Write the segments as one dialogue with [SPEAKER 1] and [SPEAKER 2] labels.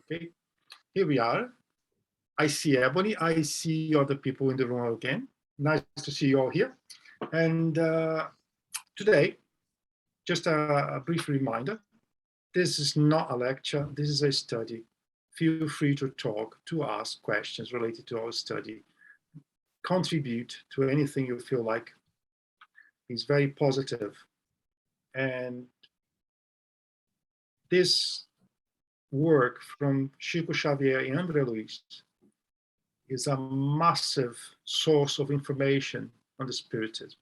[SPEAKER 1] Okay, here we are. I see Ebony. I see other people in the room again. Nice to see you all here. And today, just a brief reminder, this is not a lecture, this is a study. Feel free to talk, to ask questions related to our study. Contribute to anything you feel like is very positive. And this work from Chico Xavier and Andre Luiz is a massive source of information on the Spiritism.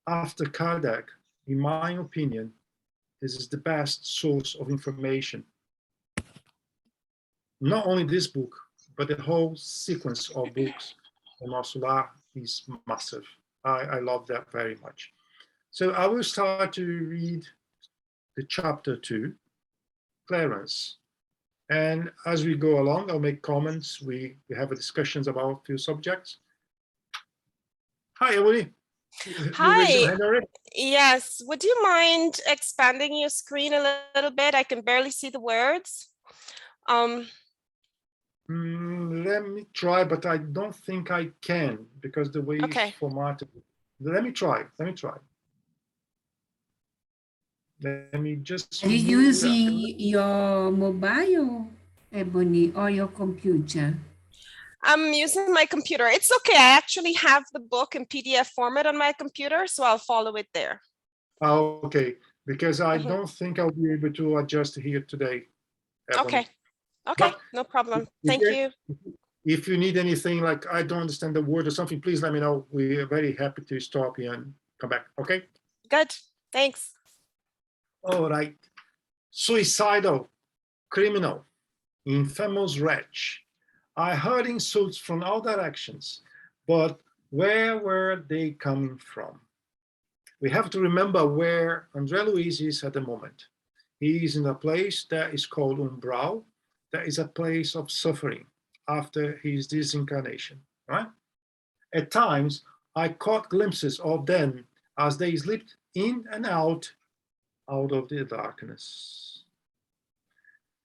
[SPEAKER 1] After Kardec, in my opinion, this is the best source of information. Not only this book, but the whole sequence of books on Nosso Lar is massive. I love that very much. So I will start to read the chapter 2, Clarence. And as we go along, I'll make comments. We have discussions about a few subjects. Hi, Emily.
[SPEAKER 2] Hi. Yes. Would you mind expanding your screen a little bit? I can barely see the words.
[SPEAKER 1] Let me try, but I don't think I can because the way it's formatted. Let me try. Let me just.
[SPEAKER 3] Are you using your mobile, Ebony, or your computer?
[SPEAKER 2] I'm using my computer. It's okay. I actually have the book in PDF format on my computer, so I'll follow it there.
[SPEAKER 1] Oh, okay, because I don't think I'll be able to adjust here today, Ebony.
[SPEAKER 2] Okay. Okay, but no problem. Thank you.
[SPEAKER 1] If you need anything, like I don't understand the word or something, please let me know. We are very happy to stop here and come back, okay?
[SPEAKER 2] Good, thanks.
[SPEAKER 1] All right. Suicidal, criminal, infamous wretch. I heard insults from all directions, but where were they coming from? We have to remember where Andre Luiz is at the moment. He is in a place that is called Umbral. That is a place of suffering after his disincarnation, right? At times, I caught glimpses of them as they slipped in and out of the darkness.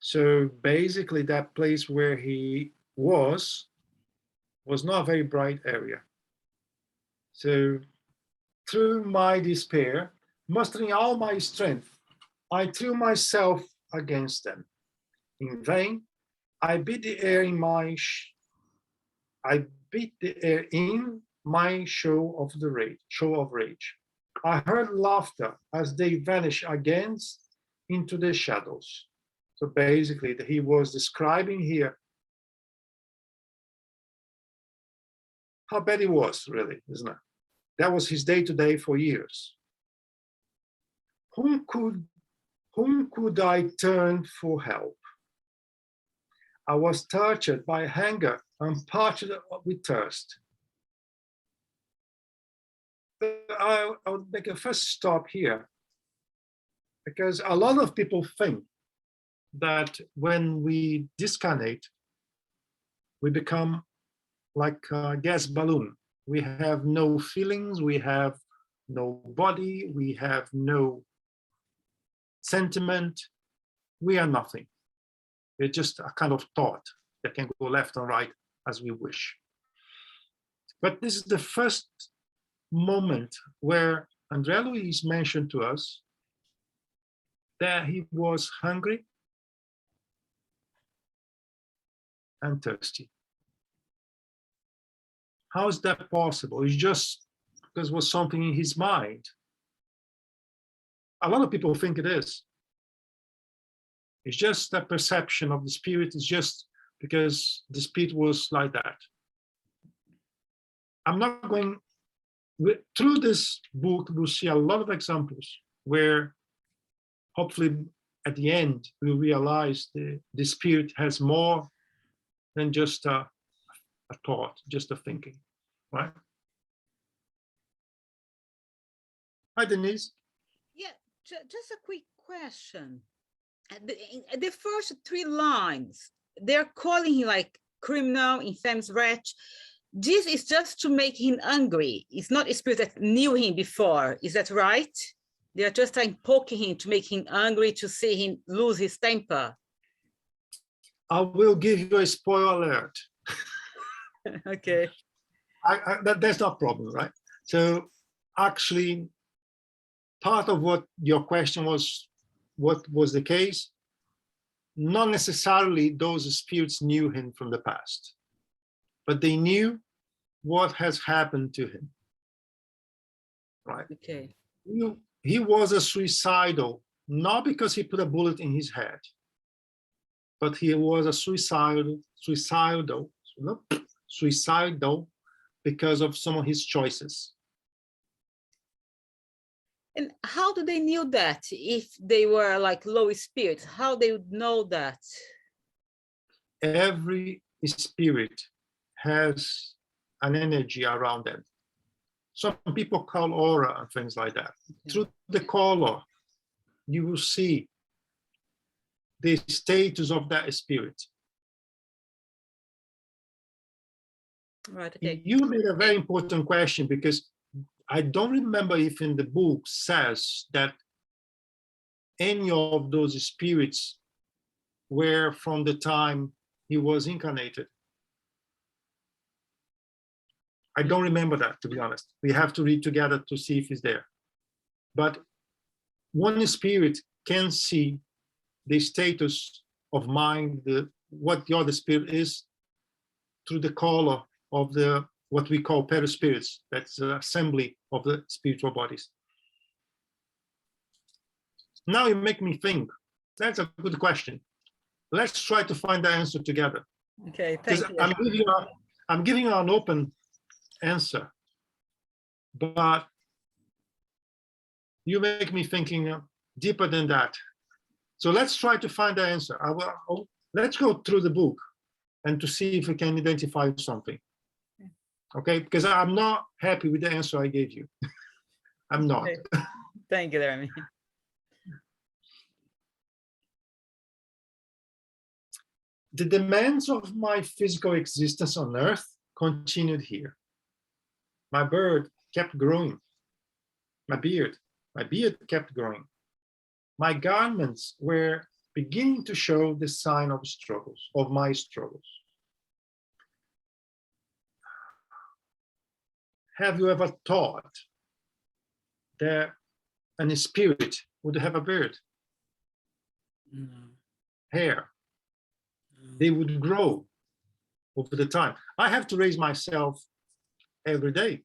[SPEAKER 1] So basically that place where he was not a very bright area. So through my despair, mustering all my strength, I threw myself against them. In vain, I beat the air in my show of rage. I heard laughter as they vanished again into the shadows. So basically, he was describing here how bad it was, really, isn't it? That was his day-to-day for years. Whom could I turn for help? I was tortured by hunger and parched with thirst. I would make a first stop here, because a lot of people think that when we discarnate, we become like a gas balloon. We have no feelings, we have no body, we have no sentiment, we are nothing. We're just a kind of thought that can go left and right as we wish. But this is the first moment where Andre Luiz mentioned to us that he was hungry and thirsty. How is that possible? It's just because it was something in his mind. A lot of people think it is. It's just a perception of the spirit. It's just because the spirit was like that. I'm not going, through this book, we'll see a lot of examples where hopefully at the end, we'll realize the spirit has more than just a thought, just a thinking, right? Hi, Denise.
[SPEAKER 4] Yeah, just a quick question. The first 3 lines, they're calling him like criminal, infamous wretch. This is just to make him angry. It's not a spirit that knew him before. Is that right? They're just poking him to make him angry, to see him lose his temper.
[SPEAKER 1] I will give you a spoiler alert.
[SPEAKER 4] Okay.
[SPEAKER 1] That's not a problem, right? So actually, part of what your question was, what was the case? Not necessarily those spirits knew him from the past, but they knew what has happened to him, right?
[SPEAKER 4] Okay.
[SPEAKER 1] He was a suicidal, not because he put a bullet in his head, but he was a suicidal because of some of his choices.
[SPEAKER 4] And how do they knew that if they were like low spirits? How they would know that?
[SPEAKER 1] Every spirit has an energy around them. Some people call aura and things like that. Okay. Through the color, you will see the status of that spirit.
[SPEAKER 4] Right. Okay.
[SPEAKER 1] You made a very important question, because I don't remember if in the book says that any of those spirits were from the time he was incarnated. I don't remember that, to be honest. We have to read together to see if it's there. But one spirit can see the status of mind, what the other spirit is, through the color of the what we call perispirits. That's the assembly of the spiritual bodies. Now you make me think. That's a good question. Let's try to find the answer together.
[SPEAKER 4] Okay, thank you.
[SPEAKER 1] I'm giving you an open answer, but you make me thinking deeper than that. So let's try to find the answer. Let's go through the book and to see if we can identify something. Okay, because I'm not happy with the answer I gave you. I'm not.
[SPEAKER 4] Okay. Thank you, Jeremy.
[SPEAKER 1] The demands of my physical existence on Earth continued here. My beard kept growing. My beard kept growing. My garments were beginning to show the sign of struggles, of my struggles. Have you ever thought that a spirit would have a beard?
[SPEAKER 5] No.
[SPEAKER 1] Hair? They would grow over the time. I have to raise myself every day.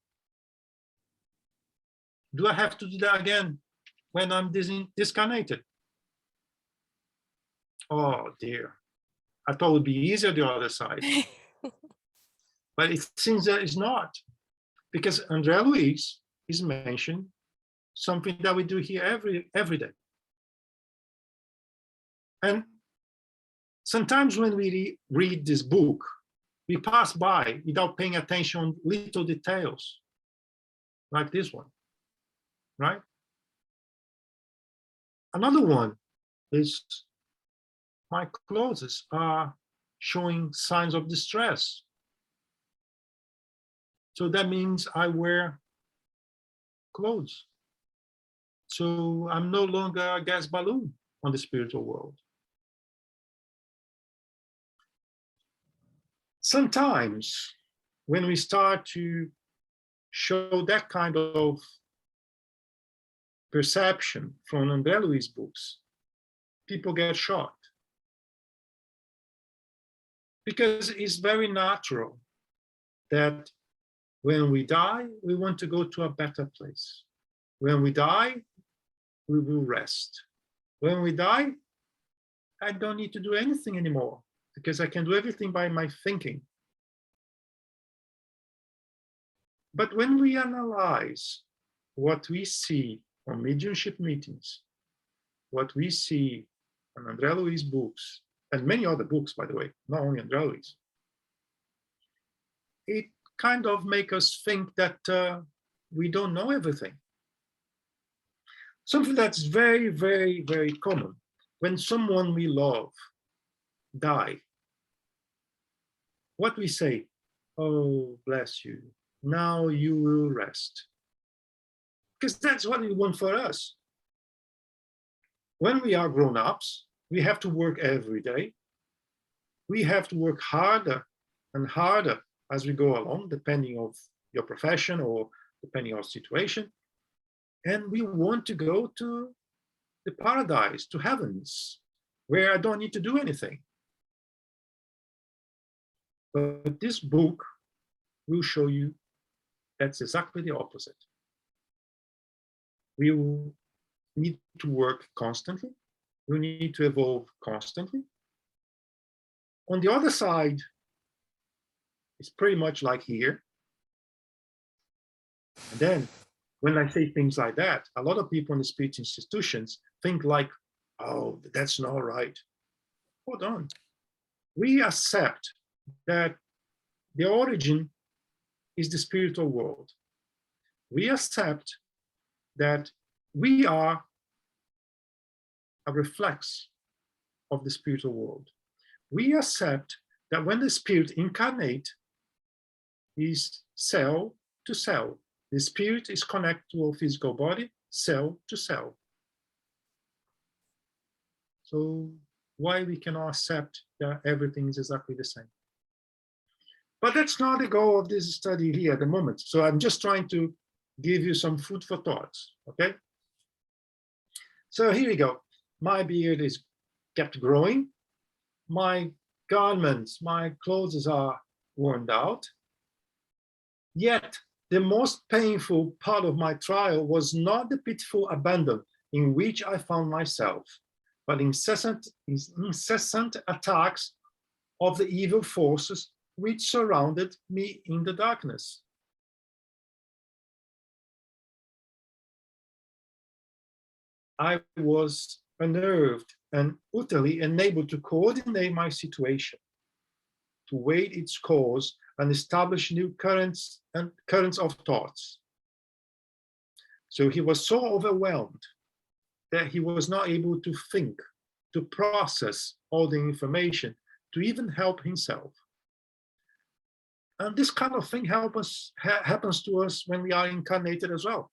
[SPEAKER 1] Do I have to do that again when I'm discarnated? Oh dear. I thought it would be easier the other side. But it seems that it's not. Because Andre Luiz is mentioned something that we do here every day. And sometimes when we read this book, we pass by without paying attention on little details, like this one, right? Another one is my clothes are showing signs of distress. So that means I wear clothes. So I'm no longer a gas balloon on the spiritual world. Sometimes when we start to show that kind of perception from Andre Luiz books, people get shocked. Because it's very natural that when we die, we want to go to a better place. When we die, we will rest. When we die, I don't need to do anything anymore because I can do everything by my thinking. But when we analyze what we see on mediumship meetings, what we see on Andre Luiz books, and many other books, by the way, not only Andre Luiz, it kind of makes us think that we don't know everything. Something that's very, very, very common. When someone we love die, what we say, oh, bless you, now you will rest. Because that's what we want for us. When we are grown-ups, we have to work every day. we have to work harder and harder as we go along, depending on your profession or depending on situation. And we want to go to the paradise, to heavens, where I don't need to do anything. But this book will show you that's exactly the opposite. We will need to work constantly. We need to evolve constantly. On the other side, it's pretty much like here. And then when I say things like that, a lot of people in the spirit institutions think like, oh, that's not right. Hold on. We accept that the origin is the spiritual world. We accept that we are a reflex of the spiritual world. We accept that when the spirit incarnate is cell to cell. The spirit is connected to a physical body, cell to cell. So why we cannot accept that everything is exactly the same? But that's not the goal of this study here at the moment. So I'm just trying to give you some food for thought, okay? So here we go. My beard is kept growing. My garments, my clothes are worn out. Yet the most painful part of my trial was not the pitiful abandon in which I found myself, but incessant attacks of the evil forces which surrounded me in the darkness. I was unnerved and utterly unable to coordinate my situation, to weigh its cause and establish new currents of thoughts. So he was so overwhelmed that he was not able to think, to process all the information, to even help himself. And this kind of thing happens to us when we are incarnated as well.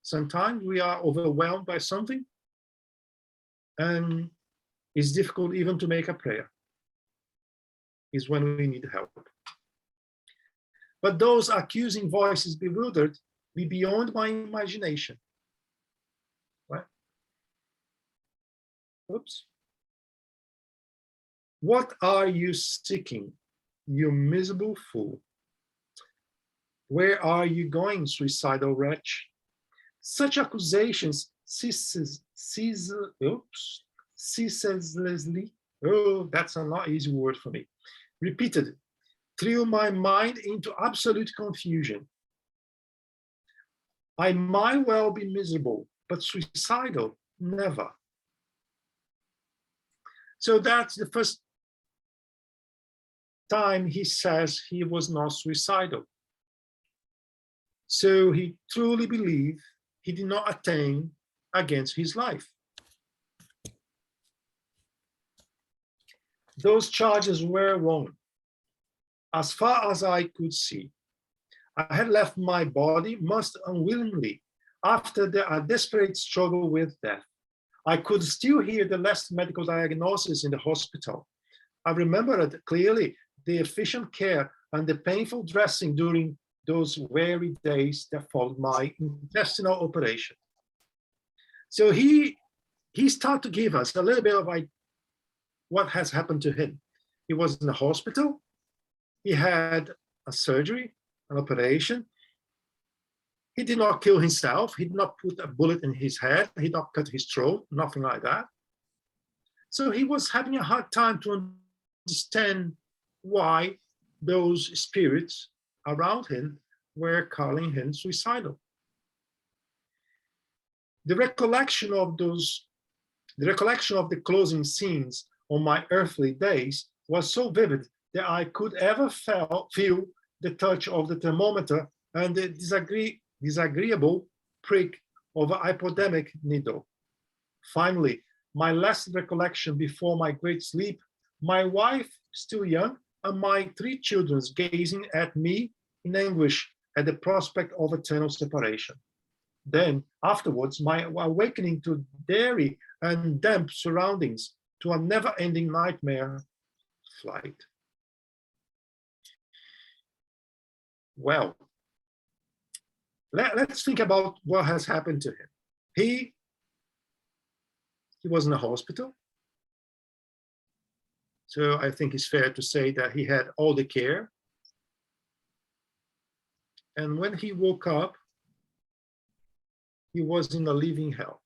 [SPEAKER 1] Sometimes we are overwhelmed by something and it's difficult even to make a prayer. Is when we need help. But those accusing voices bewildered me beyond my imagination. Right? Oops. What are you seeking, you miserable fool? Where are you going, suicidal wretch? Such accusations ceaselessly, oh, that's a not easy word for me, repeated, threw my mind into absolute confusion. I might well be miserable, but suicidal, never. So that's the first time he says he was not suicidal. So he truly believed he did not attain against his life. Those charges were wrong. As far as I could see, I had left my body most unwillingly after a desperate struggle with death. I could still hear the last medical diagnosis in the hospital. I remembered clearly the efficient care and the painful dressing during those weary days that followed my intestinal operation. So he started to give us a little bit of what has happened to him. He was in the hospital. He had a surgery, an operation. He did not kill himself. He did not put a bullet in his head. He did not cut his throat, nothing like that. So he was having a hard time to understand why those spirits around him were calling him suicidal. The recollection of the closing scenes on my earthly days was so vivid that I could ever feel the touch of the thermometer and the disagreeable prick of a hypodermic needle. Finally, my last recollection before my great sleep, my wife, still young, and my 3 children gazing at me in anguish at the prospect of eternal separation. Then, afterwards, my awakening to dreary and damp surroundings, to a never-ending nightmare, flight. Well, let's think about what has happened to him. He was in a hospital. So I think it's fair to say that he had all the care. And when he woke up, he was in a living hell.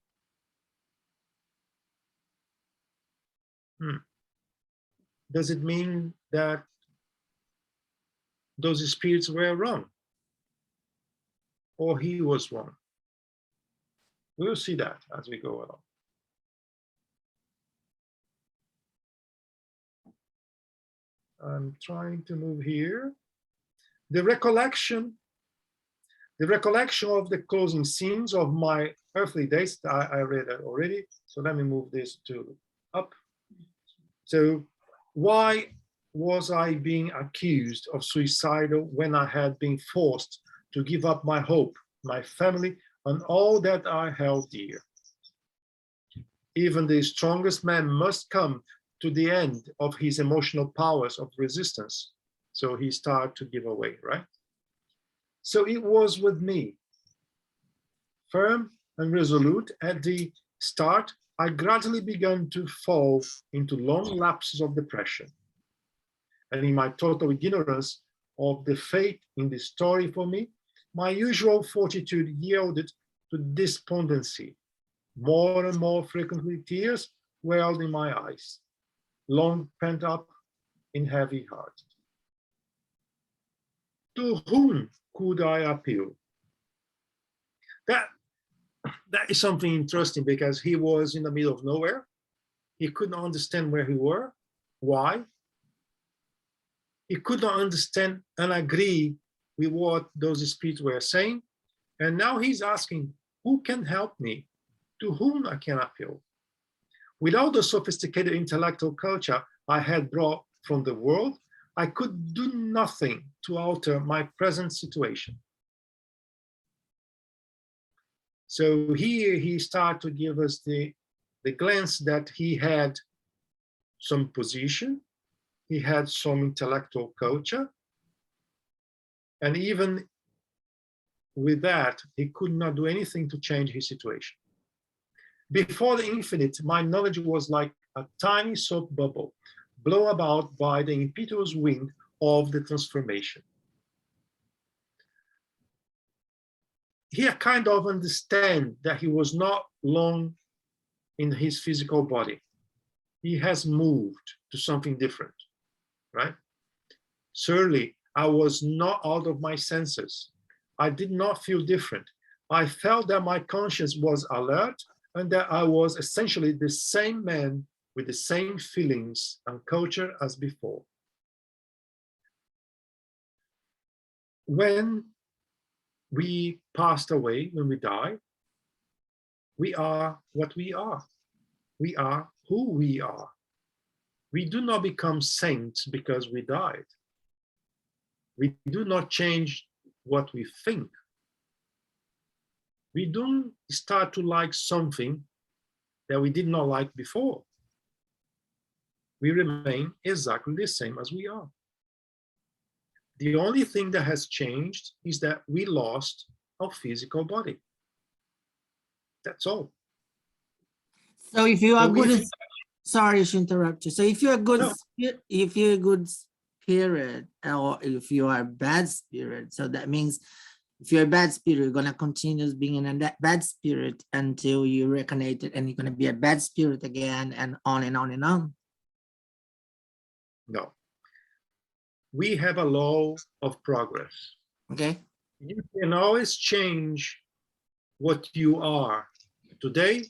[SPEAKER 1] Does it mean that those spirits were wrong? Or he was wrong? We'll see that as we go along. I'm trying to move here. The recollection of the closing scenes of my earthly days, I read that already. So let me move this to up. So why was I being accused of suicidal when I had been forced to give up my hope, my family, and all that I held dear? Even the strongest man must come to the end of his emotional powers of resistance. So he started to give away, right? So it was with me. Firm and resolute at the start, I gradually began to fall into long lapses of depression. And in my total ignorance of the fate in this story for me, my usual fortitude yielded to despondency. More and more frequently, tears welled in my eyes, long pent up in heavy heart. To whom could I appeal? That is something interesting, because he was in the middle of nowhere. He couldn't understand where he were. Why? He could not understand and agree with what those spirits were saying. And now he's asking, who can help me? To whom I can appeal? Without the sophisticated intellectual culture I had brought from the world, I could do nothing to alter my present situation. So here he started to give us the glance that he had some position, he had some intellectual culture, and even with that, he could not do anything to change his situation. Before the infinite, my knowledge was like a tiny soap bubble, blown about by the impetuous wind of the transformation. He kind of understand that he was not long in his physical body. He has moved to something different, right? Surely I was not out of my senses. I did not feel different. I felt that my conscience was alert and that I was essentially the same man with the same feelings and culture as before. When we passed away, when we die, we are what we are. We are who we are. We do not become saints because we died. We do not change what we think. We don't start to like something that we did not like before. We remain exactly the same as we are. The only thing that has changed is that we lost our physical body. That's all.
[SPEAKER 5] So if you are good, sorry to interrupt you. So if you're a good, if you're a good spirit, or if you are a bad spirit, so that means if you're a bad spirit, you're gonna continue being in a bad spirit until you reincarnate it, and you're gonna be a bad spirit again, and on and on and on.
[SPEAKER 1] No. We have a law of progress.
[SPEAKER 5] Okay.
[SPEAKER 1] You can always change what you are today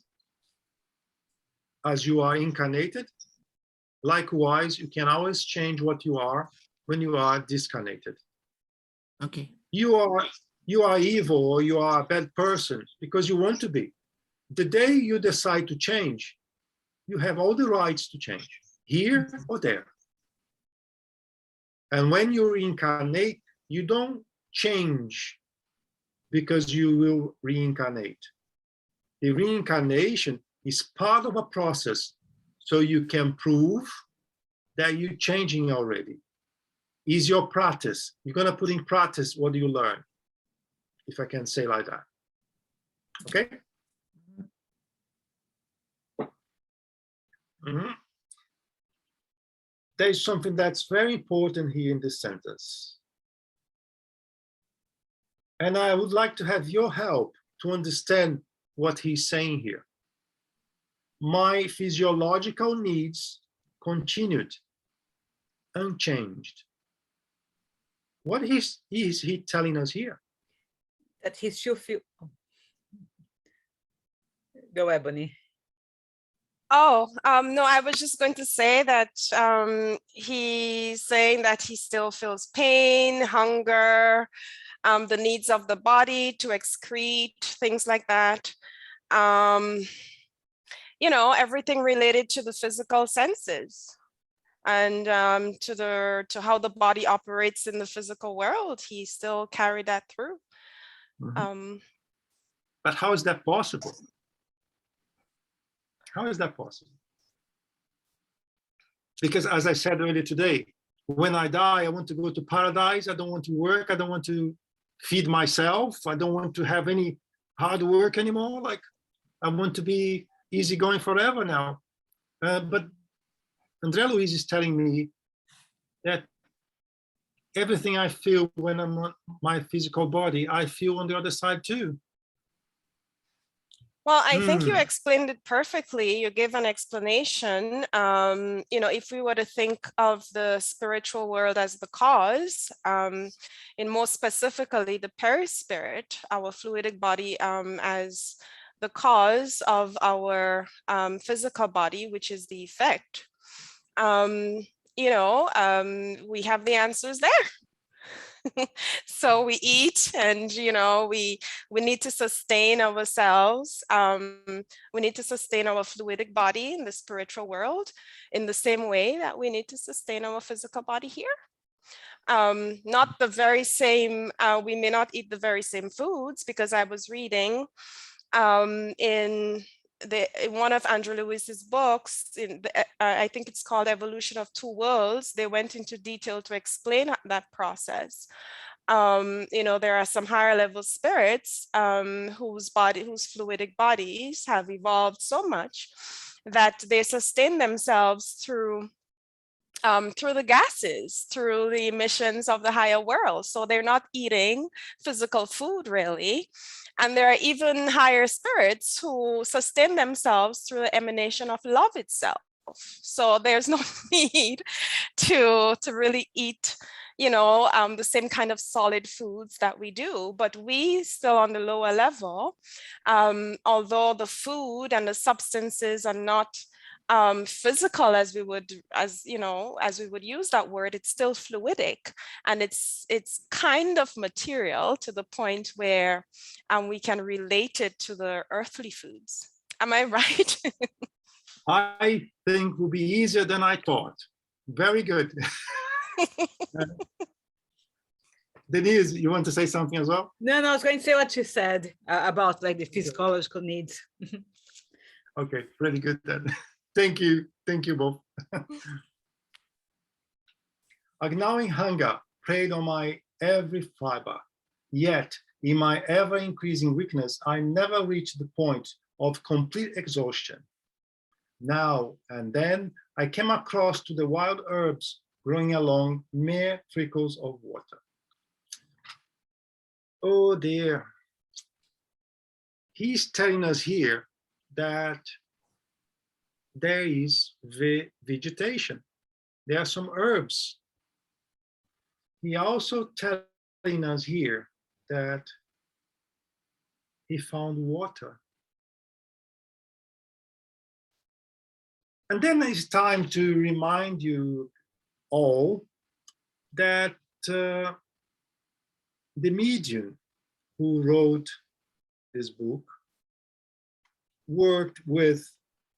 [SPEAKER 1] as you are incarnated. Likewise, you can always change what you are when you are discarnated.
[SPEAKER 5] Okay.
[SPEAKER 1] You are evil or you are a bad person because you want to be. The day you decide to change, you have all the rights to change, here or there. And when you reincarnate, you don't change because you will reincarnate. The reincarnation is part of a process so you can prove that you're changing already. Is your practice. You're going to put in practice what you learn, if I can say like that. Okay? Mm-hmm. There is something that's very important here in this sentence. And I would like to have your help to understand what he's saying here. My physiological needs continued unchanged. What is he telling us here?
[SPEAKER 4] That he still feel. Go, Ebony.
[SPEAKER 2] Oh, no, I was just going to say that he's saying that he still feels pain, hunger, the needs of the body to excrete, things like that. You know, everything related to the physical senses and to how the body operates in the physical world. He still carried that through.
[SPEAKER 1] Mm-hmm. But how is that possible? How is that possible? Because as I said earlier today, when I die, I want to go to paradise. I don't want to work. I don't want to feed myself. I don't want to have any hard work anymore. Like, I want to be easygoing forever now. But Andre Luiz is telling me that everything I feel when I'm on my physical body, I feel on the other side too.
[SPEAKER 2] Well, I think you explained it perfectly. You gave an explanation. You know, if we were to think of the spiritual world as the cause, and more specifically, the perispirit, our fluidic body, as the cause of our physical body, which is the effect, you know, we have the answers there. So we eat, and you know, we need to sustain ourselves. We need to sustain our fluidic body in the spiritual world in the same way that we need to sustain our physical body here. Not the very same, we may not eat the very same foods, because I was reading in one of Andre Luiz's books, I think it's called Evolution of Two Worlds, they went into detail to explain that process. You know, there are some higher level spirits whose fluidic bodies have evolved so much that they sustain themselves through the gases, through the emissions of the higher world. So they're not eating physical food really. And there are even higher spirits who sustain themselves through the emanation of love itself. So there's no need to really eat, you know, the same kind of solid foods that we do. But we still on the lower level, although the food and the substances are not physical as we would use that word, it's still fluidic, and it's kind of material to the point where we can relate it to the earthly foods. Am I right?
[SPEAKER 1] I think will be easier than I thought. Very good. Denise, you want to say something as well?
[SPEAKER 4] No, I was going to say what you said about like the physiological needs.
[SPEAKER 1] Okay, pretty good then. Thank you both. A gnawing hunger preyed on my every fiber, yet in my ever-increasing weakness, I never reached the point of complete exhaustion. Now and then, I came across to the wild herbs growing along mere trickles of water. Oh dear. He's telling us here that there is vegetation. There are some herbs. He also telling us here that he found water. And then it's time to remind you all that the medium who wrote this book worked with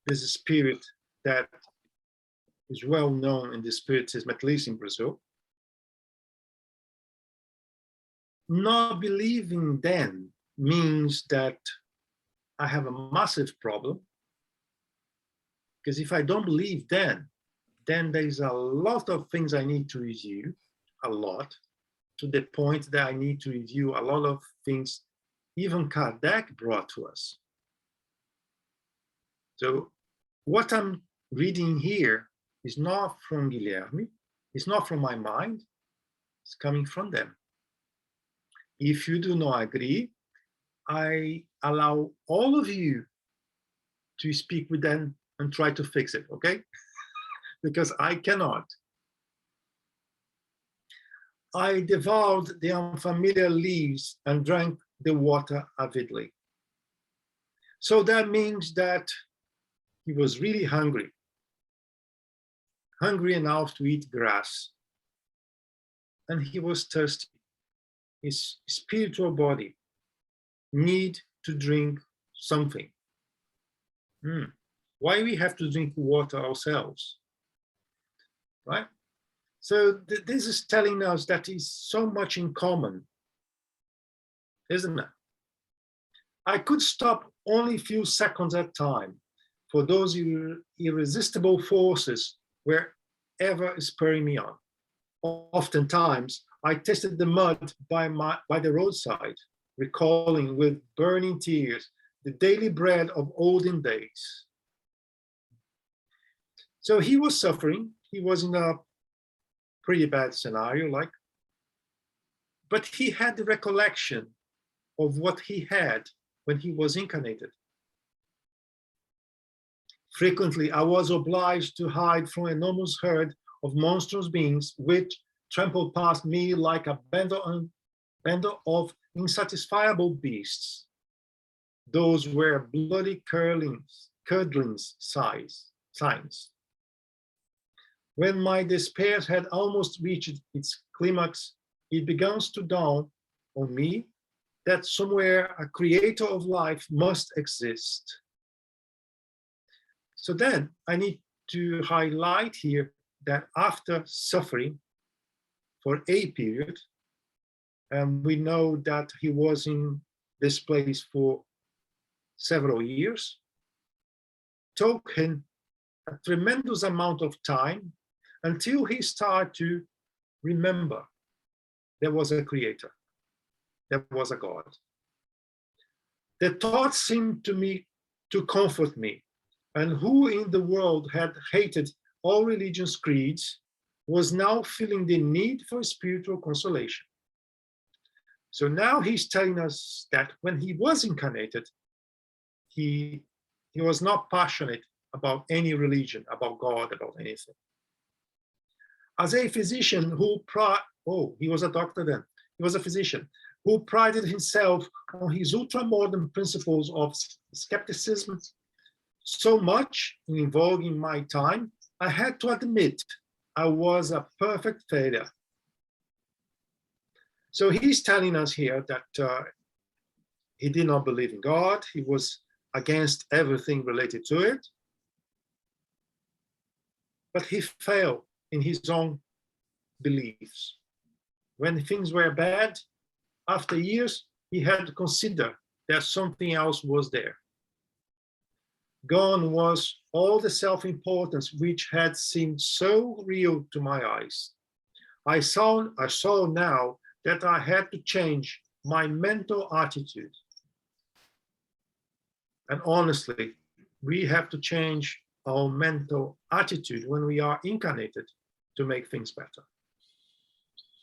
[SPEAKER 1] this spirit that is well known in the Spiritism, at least in Brazil. Not believing then means that I have a massive problem, because if I don't believe then then there's a lot of things I need to review, a lot, to the point that I need to review a lot of things even Kardec brought to us. So what I'm reading here is not from Guilherme, it's not from my mind, it's coming from them. If you do not agree, I allow all of you to speak with them and try to fix it, okay? Because I cannot. I devoured the unfamiliar leaves and drank the water avidly. So that means that he was really hungry, hungry enough to eat grass. And he was thirsty. His spiritual body need to drink something. Why we have to drink water ourselves, right? So this is telling us that is so much in common, isn't it? I could stop only a few seconds at a time, for those irresistible forces were ever spurring me on. Oftentimes, I tasted the mud by the roadside, recalling with burning tears the daily bread of olden days. So he was suffering. He was in a pretty bad scenario, but he had the recollection of what he had when he was incarnated. Frequently, I was obliged to hide from an enormous herd of monstrous beings which trampled past me like a bundle of insatisfiable beasts. Those were bloody curdlings signs. When my despair had almost reached its climax, it began to dawn on me that somewhere a creator of life must exist. So then I need to highlight here that after suffering for a period, and we know that he was in this place for several years, took him a tremendous amount of time until he started to remember there was a creator, there was a God. The thought seemed to me to comfort me, and who in the world had hated all religious creeds was now feeling the need for spiritual consolation. So now he's telling us that when he was incarnated, he was not passionate about any religion, about God, about anything. As a physician he was a doctor then, he was a physician who prided himself on his ultra-modern principles of skepticism so much in vogue in my time, I had to admit I was a perfect failure. So he's telling us here that he did not believe in God, he was against everything related to it, but he failed in his own beliefs. When things were bad, after years, he had to consider that something else was there. Gone was all the self-importance which had seemed so real to my eyes. I saw now that I had to change my mental attitude. And honestly, we have to change our mental attitude when we are incarnated to make things better.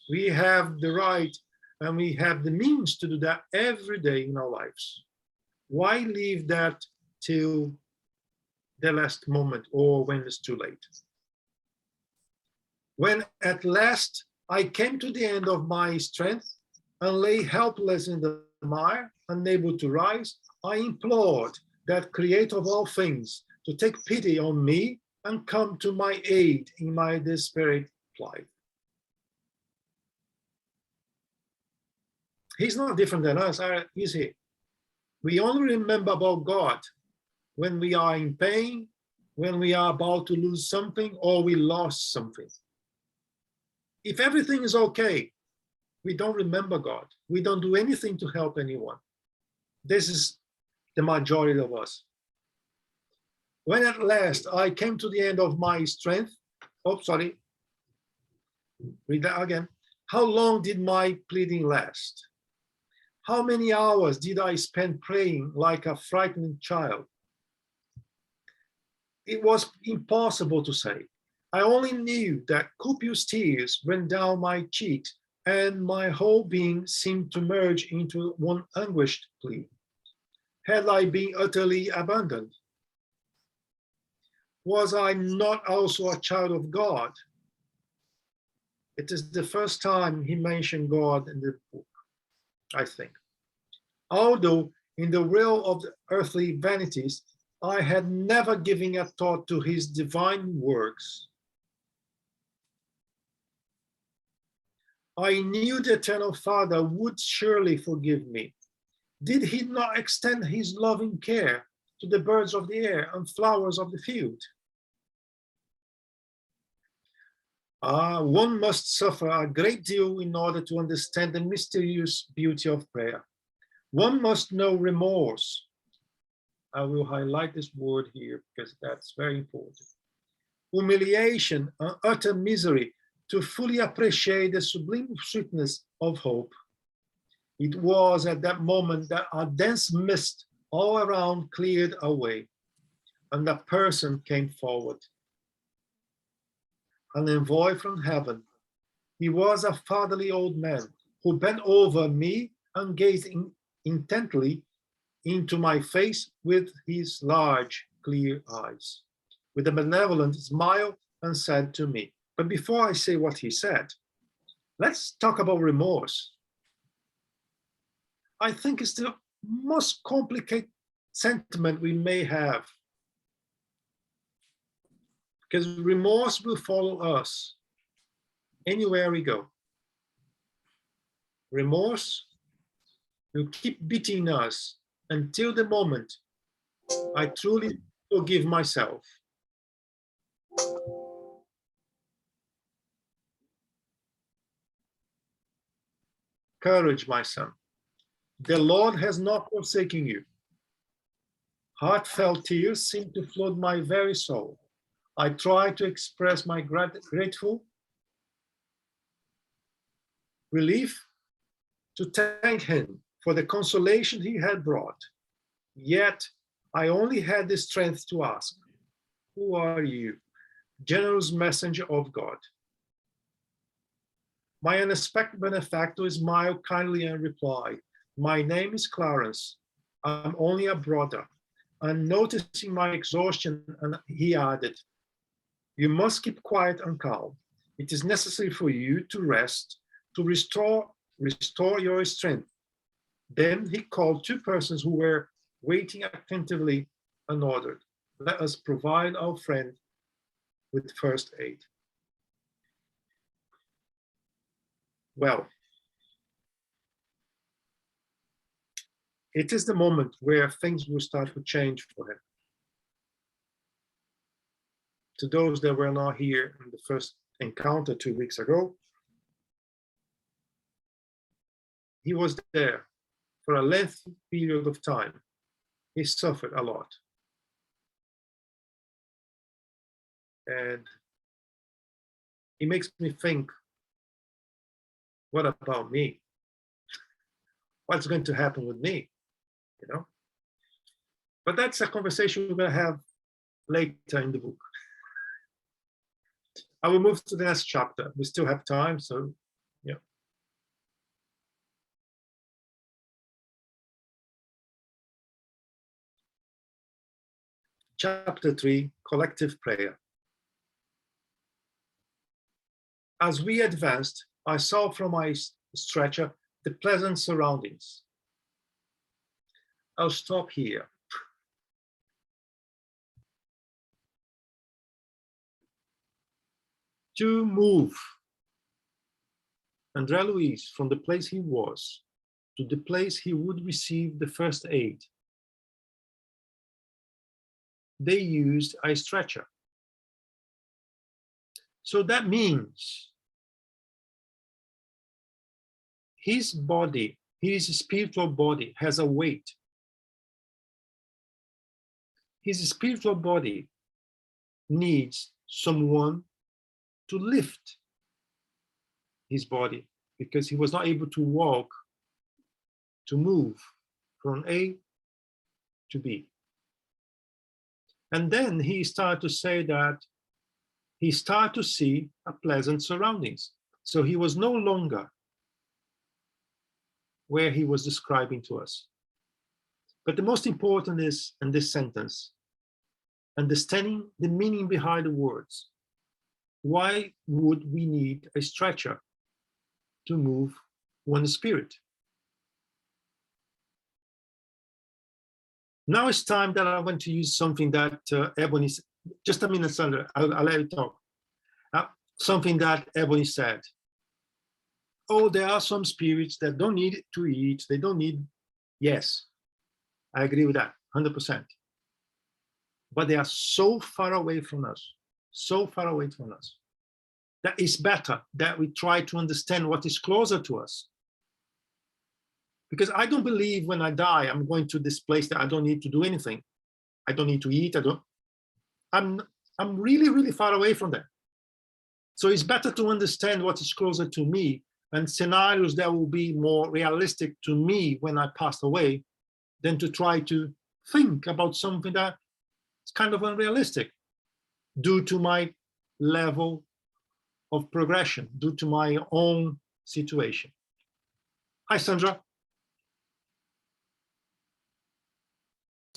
[SPEAKER 1] We have the right and we have the means to do that every day in our lives. Why leave that till the last moment or when it's too late? When at last I came to the end of my strength and lay helpless in the mire, unable to rise, I implored that Creator of all things to take pity on me and come to my aid in my desperate plight. He's not different than us, is he? We only remember about God when we are in pain, when we are about to lose something or we lost something. If everything is okay, we don't remember God. We don't do anything to help anyone. This is the majority of us. When at last I came to the end of my strength Oh, sorry. Read that again. How long did my pleading last? How many hours did I spend praying like a frightened child? It was impossible to say. I only knew that copious tears ran down my cheeks and my whole being seemed to merge into one anguished plea. Had I been utterly abandoned? Was I not also a child of God? It is the first time he mentioned God in the book, I think. Although in the realm of the earthly vanities, I had never given a thought to his divine works. I knew the eternal Father would surely forgive me. Did he not extend his loving care to the birds of the air and flowers of the field? One must suffer a great deal in order to understand the mysterious beauty of prayer. One must know remorse. I will highlight this word here because that's very important. Humiliation and utter misery to fully appreciate the sublime sweetness of hope. It was at that moment that a dense mist all around cleared away, and a person came forward. An envoy from heaven. He was a fatherly old man who bent over me and gazed intently into my face with his large, clear eyes, with a benevolent smile, and said to me, but before I say what he said, let's talk about remorse. I think it's the most complicated sentiment we may have, because remorse will follow us anywhere we go. Remorse will keep beating us until the moment I truly forgive myself. Courage, my son. The Lord has not forsaken you. Heartfelt tears seem to flood my very soul. I try to express my grateful relief to thank him for the consolation he had brought. Yet I only had the strength to ask, who are you, generous messenger of God? My unexpected benefactor smiled kindly and replied, my name is Clarence. I'm only a brother. And noticing my exhaustion, and he added, you must keep quiet and calm. It is necessary for you to rest, to restore your strength. Then he called two persons who were waiting attentively and ordered, let us provide our friend with first aid. Well, it is the moment where things will start to change for him. To those that were not here in the first encounter 2 weeks ago, he was there for a lengthy period of time. He suffered a lot. And it makes me think, what about me? What's going to happen with me? You know? But that's a conversation we're going to have later in the book. I will move to the next chapter. We still have time, so yeah. Chapter 3, Collective Prayer. As we advanced, I saw from my stretcher the pleasant surroundings. I'll stop here. To move Andre Luiz from the place he was to the place he would receive the first aid, they used a stretcher. So that means his body, his spiritual body, has a weight. His spiritual body needs someone to lift his body because he was not able to walk, to move from A to B. And then he started to say that he started to see a pleasant surroundings. So he was no longer where he was describing to us. But the most important is, in this sentence, understanding the meaning behind the words. Why would we need a stretcher to move one spirit? Now it's time that I want to use something that Ebony, just a minute, Sandra, I'll let you talk. Something that Ebony said. Oh, there are some spirits that don't need to eat, they don't need, yes, I agree with that, 100%. But they are so far away from us, so far away from us, that it's better that we try to understand what is closer to us. Because I don't believe when I die, I'm going to this place that I don't need to do anything. I don't need to eat, I'm really, really far away from that. So it's better to understand what is closer to me and scenarios that will be more realistic to me when I pass away than to try to think about something that is kind of unrealistic due to my level of progression, due to my own situation. Hi, Sandra.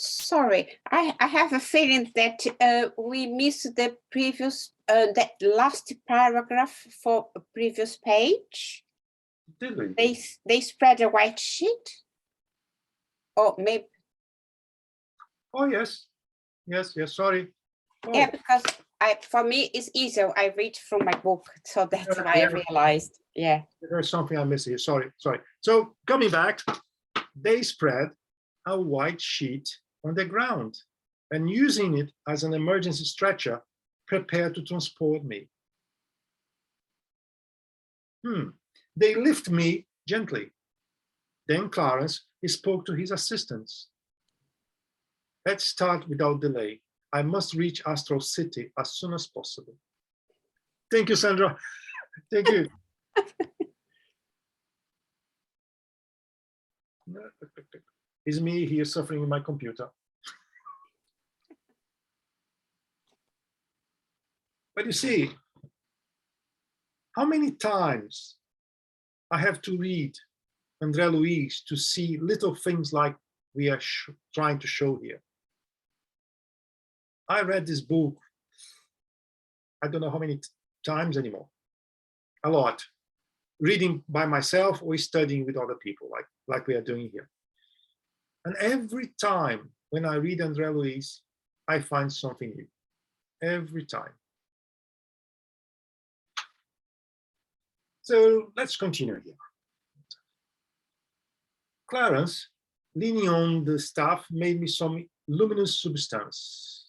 [SPEAKER 6] Sorry, I have a feeling that we missed the previous, that last paragraph for a previous page.
[SPEAKER 1] Did we?
[SPEAKER 6] They spread a white sheet? Or maybe.
[SPEAKER 1] Oh, yes. Yes, sorry. Oh.
[SPEAKER 6] Yeah, because for me, it's easier. I read from my book, so that's why I realized. Yeah.
[SPEAKER 1] There's something I missed here. Sorry. So coming back, they spread a white sheet on the ground and using it as an emergency stretcher, prepared to transport me. They lift me gently. Then Clarence spoke to his assistants. Let's start without delay. I must reach Astral City as soon as possible. Thank you, Sandra. Thank you. It's me here suffering in my computer. But you see, how many times I have to read Andre Luiz to see little things like we are trying to show here. I read this book, I don't know how many times anymore, a lot. Reading by myself or studying with other people like we are doing here. And every time when I read Andre Luiz, I find something new, every time. So let's continue here. Clarence, leaning on the staff, made me some luminous substance.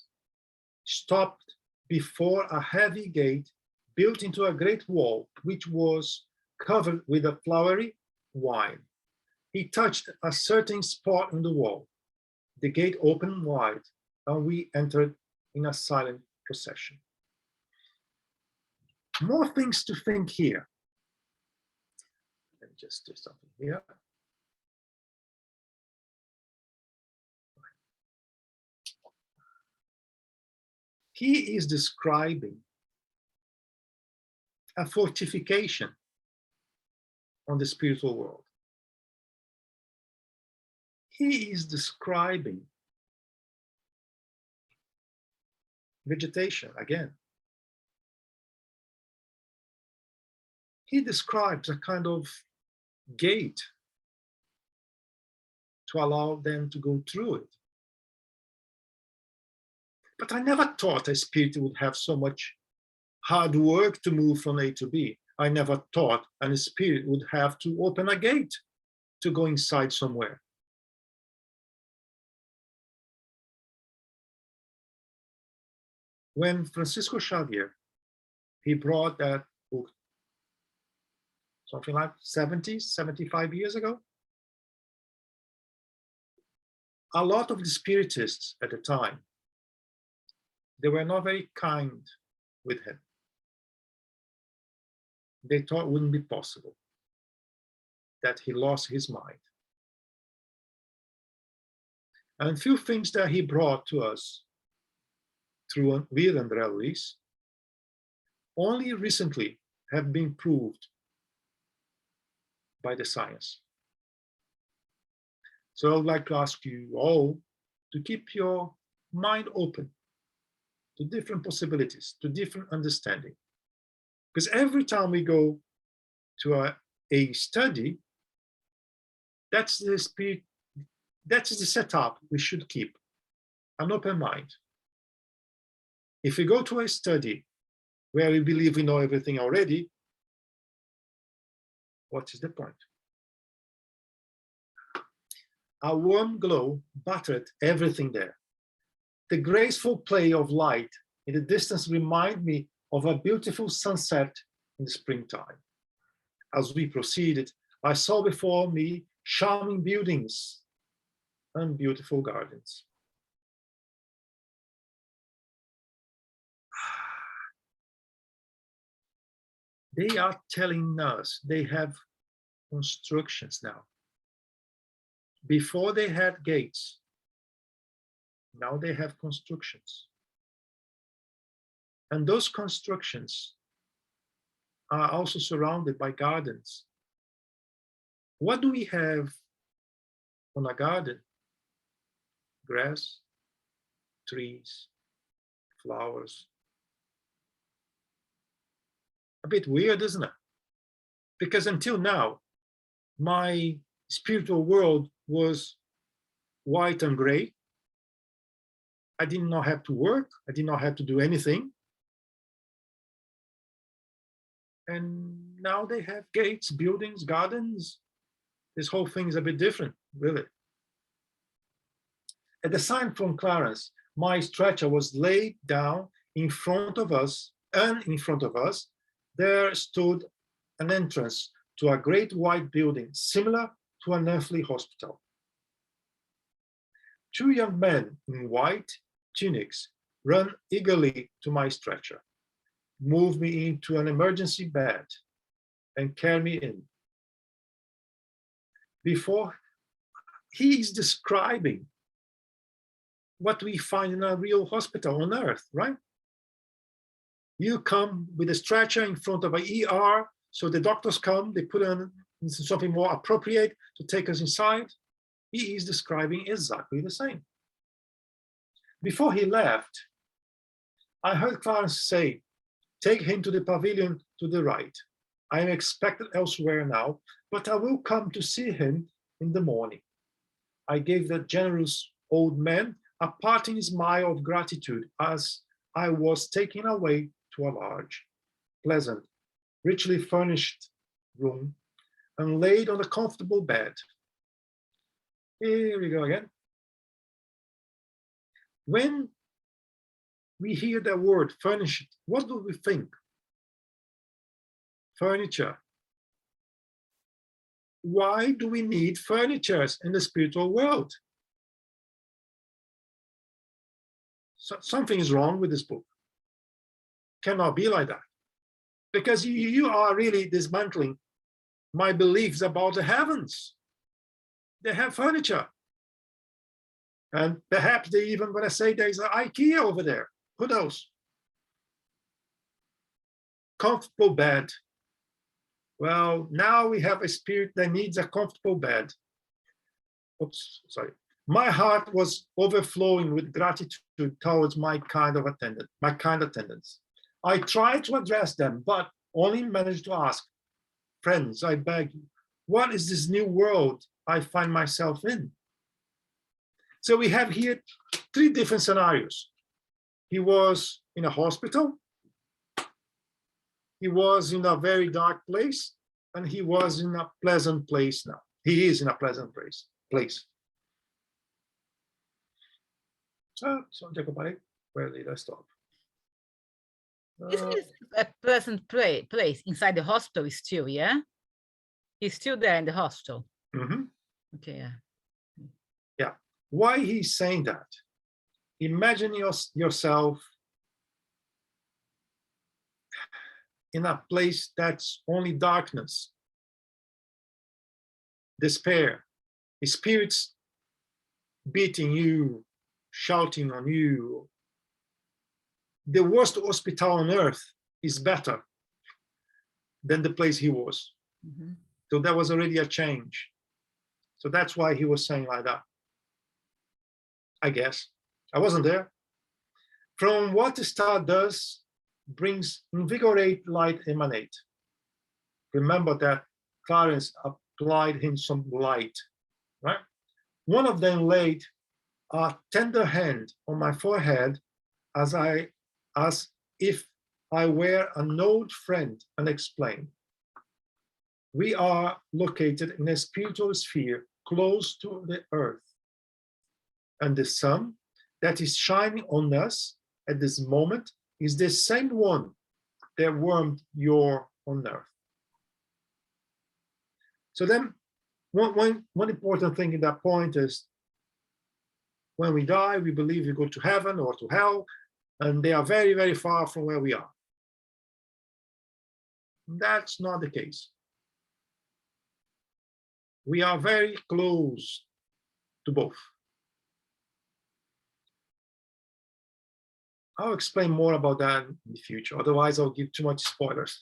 [SPEAKER 1] Stopped before a heavy gate built into a great wall, which was covered with a flowery wine. He touched a certain spot on the wall. The gate opened wide, and we entered in a silent procession. More things to think here. Let me just do something here. He is describing a fortification on the spiritual world. He is describing vegetation again. He describes a kind of gate to allow them to go through it. But I never thought a spirit would have so much hard work to move from A to B. I never thought a spirit would have to open a gate to go inside somewhere. When Francisco Xavier, he brought that book, something like 70, 75 years ago, a lot of the Spiritists at the time, they were not very kind with him. they thought it wouldn't be possible, that he lost his mind. And a few things that he brought to us through with Andre Luiz only recently have been proved by the science. So I'd like to ask you all to keep your mind open to different possibilities, to different understanding. Because every time we go to a study, that's the spirit, that's the setup we should keep, an open mind. If we go to a study where we believe we know everything already, what is the point? A warm glow buttered everything there. The graceful play of light in the distance reminded me of a beautiful sunset in the springtime. As we proceeded, I saw before me charming buildings and beautiful gardens. They are telling us they have constructions now. Before they had gates, now they have constructions. And those constructions are also surrounded by gardens. What do we have on a garden? Grass, trees, flowers. A bit weird, isn't it? Because until now, my spiritual world was white and gray. I did not have to work. I did not have to do anything. And now they have gates, buildings, gardens. This whole thing is a bit different, really. At the sign from Clarence, my stretcher was laid down in front of us, and in front of us, there stood an entrance to a great white building, similar to an earthly hospital. Two young men in white tunics ran eagerly to my stretcher, moved me into an emergency bed, and carried me in. Before, he is describing what we find in a real hospital on Earth, right? You come with a stretcher in front of an ER, so the doctors come, they put on something more appropriate to take us inside. He is describing exactly the same. Before he left, I heard Clarence say, "Take him to the pavilion to the right. I am expected elsewhere now, but I will come to see him in the morning." I gave that generous old man a parting smile of gratitude as I was taken away to a large, pleasant, richly furnished room and laid on a comfortable bed. Here we go again. When we hear the word furnished, what do we think? Furniture. Why do we need furniture in the spiritual world? So something is wrong with this book. Cannot be like that. Because you are really dismantling my beliefs about the heavens. They have furniture. And perhaps they even going to say there's an IKEA over there. Who knows? Comfortable bed. Well, now we have a spirit that needs a comfortable bed. Oops, sorry. My heart was overflowing with gratitude towards my kind attendants. I tried to address them, but only managed to ask, "Friends, I beg you, what is this new world I find myself in?" So we have here three different scenarios. He was in a hospital, he was in a very dark place, and he was in a pleasant place now. He is in a pleasant place. So where did I stop?
[SPEAKER 4] Isn't this a pleasant place inside the hospital still, yeah? He's still there in the hospital.
[SPEAKER 1] Mm-hmm.
[SPEAKER 4] Okay, yeah.
[SPEAKER 1] Yeah. Why he's saying that? Imagine yourself in a place that's only darkness, despair, spirits beating you, shouting on you. The worst hospital on earth is better than the place he was.
[SPEAKER 4] Mhm.
[SPEAKER 1] So there was already a change. So that's why he was saying like that. I guess. I wasn't there. From what the star does, brings invigorate, light, emanate. Remember that Clarence applied him some light, right? One of them laid a tender hand on my forehead as if I were an old friend, and explained. We are located in a spiritual sphere close to the earth, and the sun that is shining on us at this moment is the same one that warmed your on earth. So then one important thing in that point is when we die, we believe we go to heaven or to hell, and they are very, very far from where we are. That's not the case. We are very close to both. I'll explain more about that in the future. Otherwise, I'll give too much spoilers.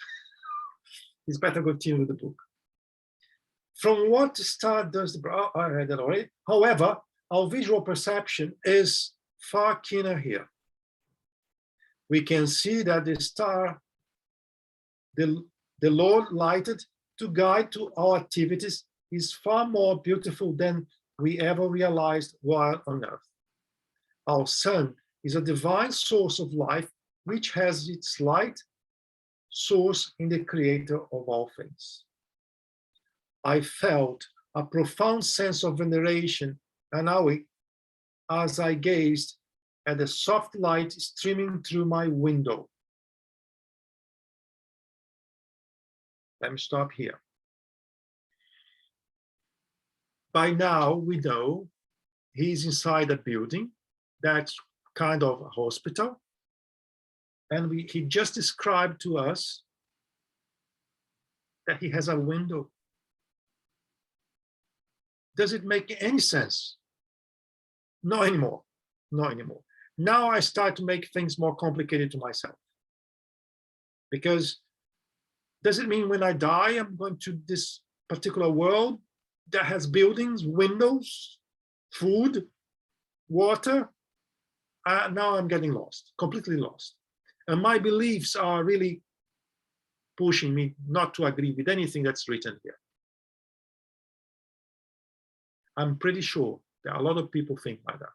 [SPEAKER 1] It's better continue with the book. From what star does the... Oh, I read that already. However, our visual perception is far keener here. We can see that the star, the Lord lighted to guide to our activities, is far more beautiful than we ever realized while on earth. Our sun is a divine source of life, which has its light source in the creator of all things. I felt a profound sense of veneration and awe as I gazed at the soft light streaming through my window. Let me stop here. By now, we know he's inside a building that's kind of a hospital. And he just described to us that he has a window. Does it make any sense? Not anymore. Not anymore. Now I start to make things more complicated to myself. Because does it mean when I die, I'm going to this particular world that has buildings, windows, food, water? Now I'm getting lost, completely lost. And my beliefs are really pushing me not to agree with anything that's written here. I'm pretty sure that a lot of people think like that.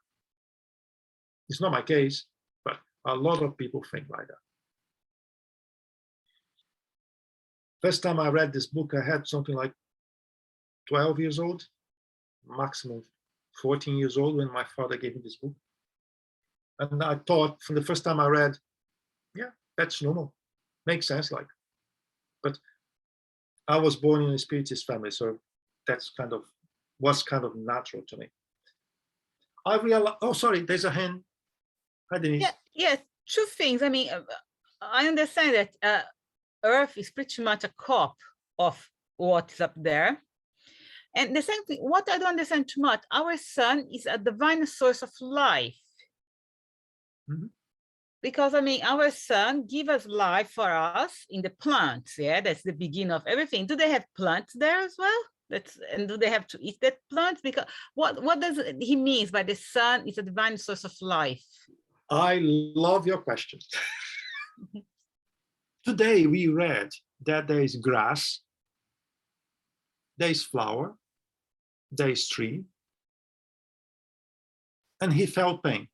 [SPEAKER 1] It's not my case, but a lot of people think like that. First time I read this book, I had something like 12 years old, maximum 14 years old when my father gave me this book. And I thought from the first time I read, yeah, that's normal, makes sense, like. But I was born in a Spiritist family, so that's was kind of natural to me. I realized, oh, sorry, there's a hand. Hi, Denise.
[SPEAKER 4] Yeah, two things. I mean, I understand that Earth is pretty much a copy of what's up there. And the same thing, what I don't understand too much, our sun is a divine source of life.
[SPEAKER 1] Mm-hmm.
[SPEAKER 4] Because I mean, our sun gives us life for us in the plants. Yeah, that's the beginning of everything. Do they have plants there as well? And do they have to eat that plant? Because what does he means by the sun is a divine source of life?
[SPEAKER 1] I love your question. Today we read that there is grass, there is flower, there is tree, and he felt pain.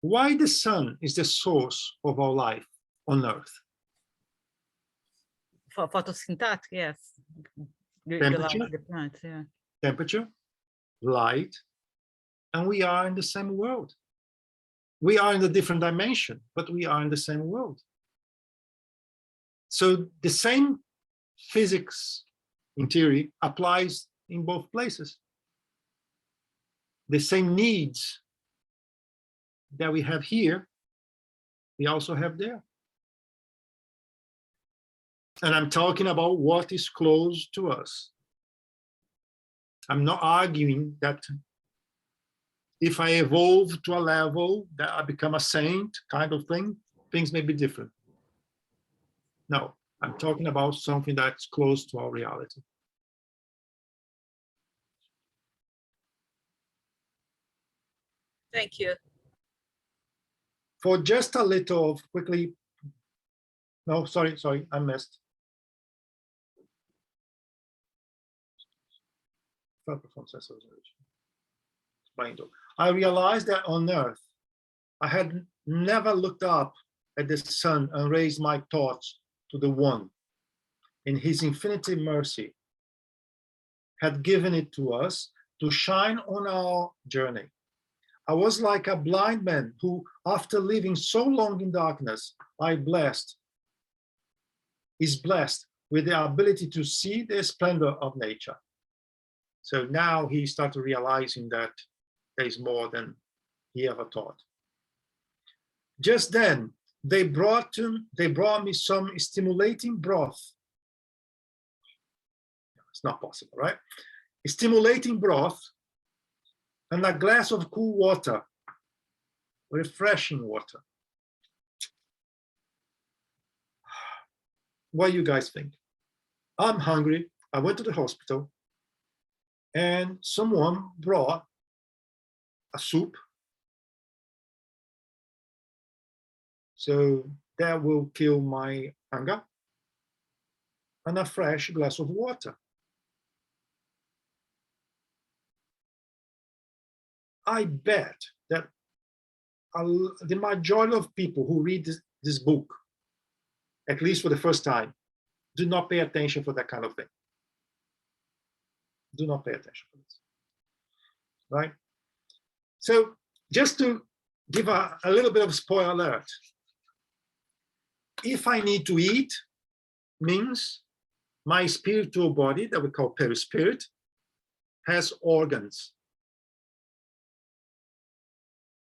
[SPEAKER 1] Why the sun is the source of our life on earth?
[SPEAKER 4] For photosynthetic, yes.
[SPEAKER 1] Temperature,
[SPEAKER 4] the plants, yeah.
[SPEAKER 1] Temperature, light, and we are in the same world. We are in a different dimension, but we are in the same world. So the same physics, in theory, applies in both places. The same needs that we have here, we also have there. And I'm talking about what is close to us. I'm not arguing that if I evolve to a level that I become a saint kind of thing, things may be different. No, I'm talking about something that's close to our reality.
[SPEAKER 4] Thank you.
[SPEAKER 1] For just a little of quickly, no, sorry, I missed. I realized that on Earth, I had never looked up at the sun and raised my thoughts to the One. In his infinite mercy, had given it to us to shine on our journey. I was like a blind man who, after living so long in darkness, is blessed with the ability to see the splendor of nature. So now he started realizing that there's more than he ever thought. Just then, they brought me some stimulating broth. It's not possible, right? Stimulating broth and a glass of cool water, refreshing water. What do you guys think? I'm hungry. I went to the hospital and someone brought a soup. So that will kill my hunger, and a fresh glass of water. I bet that the majority of people who read this book, at least for the first time, do not pay attention for that kind of thing. Do not pay attention for this, right? So just to give a little bit of spoiler alert, if I need to eat, means my spiritual body that we call perispirit has organs,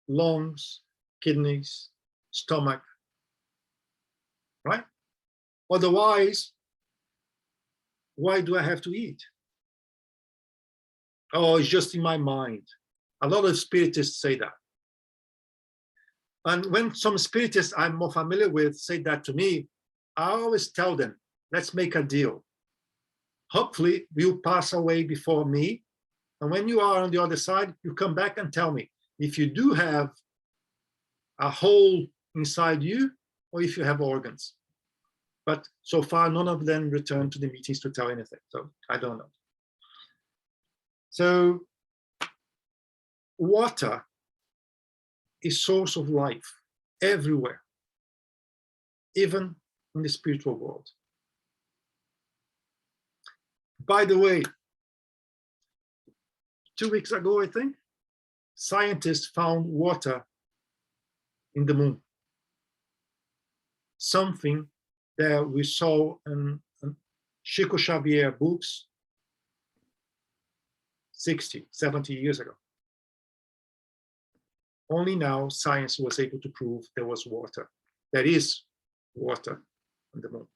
[SPEAKER 1] lungs, kidneys, stomach, right? Otherwise, why do I have to eat? Oh, it's just in my mind. A lot of spiritists say that. And when some spiritists I'm more familiar with say that to me, I always tell them, let's make a deal. Hopefully, you'll pass away before me. And when you are on the other side, you come back and tell me if you do have a hole inside you or if you have organs. But so far, none of them returned to the meetings to tell anything. So I don't know. So water is source of life everywhere, even in the spiritual world. By the way, 2 weeks ago, I think, scientists found water in the moon. Something that we saw in Chico Xavier books 60, 70 years ago. Only now science was able to prove there was water. There is water on the moon.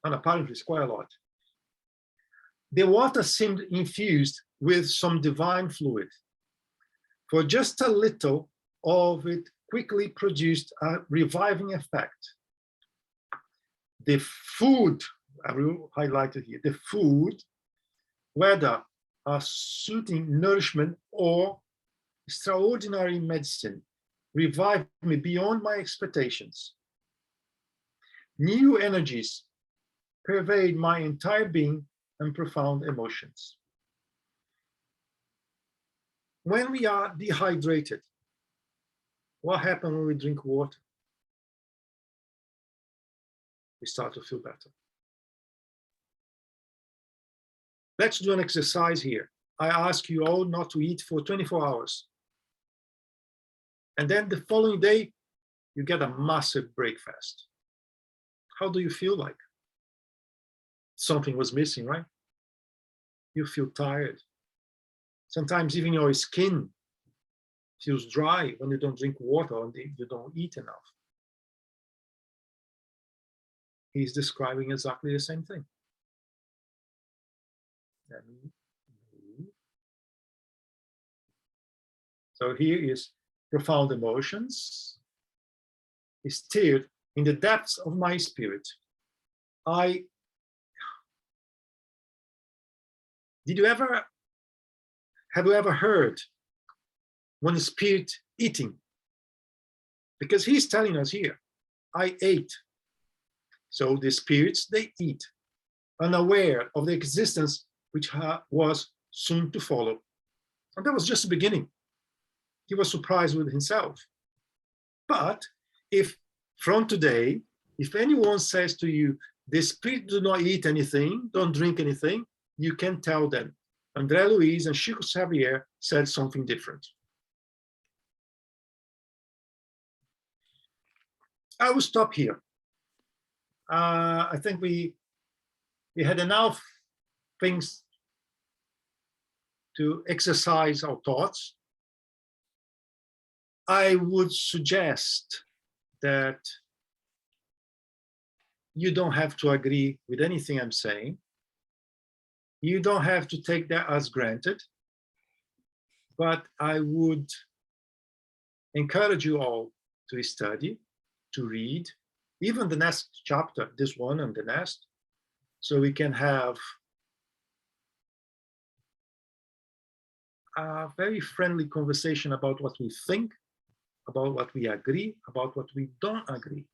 [SPEAKER 1] And apparently it's quite a lot. The water seemed infused with some divine fluid. For just a little of it quickly produced a reviving effect. The food, I will highlight it here, the food, whether a soothing nourishment or extraordinary medicine, revived me beyond my expectations. New energies pervade my entire being and profound emotions. When we are dehydrated, what happens when we drink water? We start to feel better. Let's do an exercise here. I ask you all not to eat for 24 hours. And then the following day, you get a massive breakfast. How do you feel like? Something was missing, right? You feel tired. Sometimes even your skin feels dry when you don't drink water and you don't eat enough. he's describing exactly the same thing. Let me move. So here is profound emotions, is stirred in the depths of my spirit. Have you ever heard one spirit eating? Because he's telling us here, I ate. So the spirits, they eat, unaware of the existence which was soon to follow. And that was just the beginning. He was surprised with himself. But if from today, if anyone says to you, the spirit do not eat anything, don't drink anything, you can tell them. Andre Luiz and Chico Xavier said something different. I will stop here. I think we had enough things to exercise our thoughts. I would suggest that you don't have to agree with anything I'm saying. You don't have to take that as granted, but I would encourage you all to study, to read, even the next chapter, this one and the next, so we can have a very friendly conversation about what we think, about what we agree, about what we don't agree.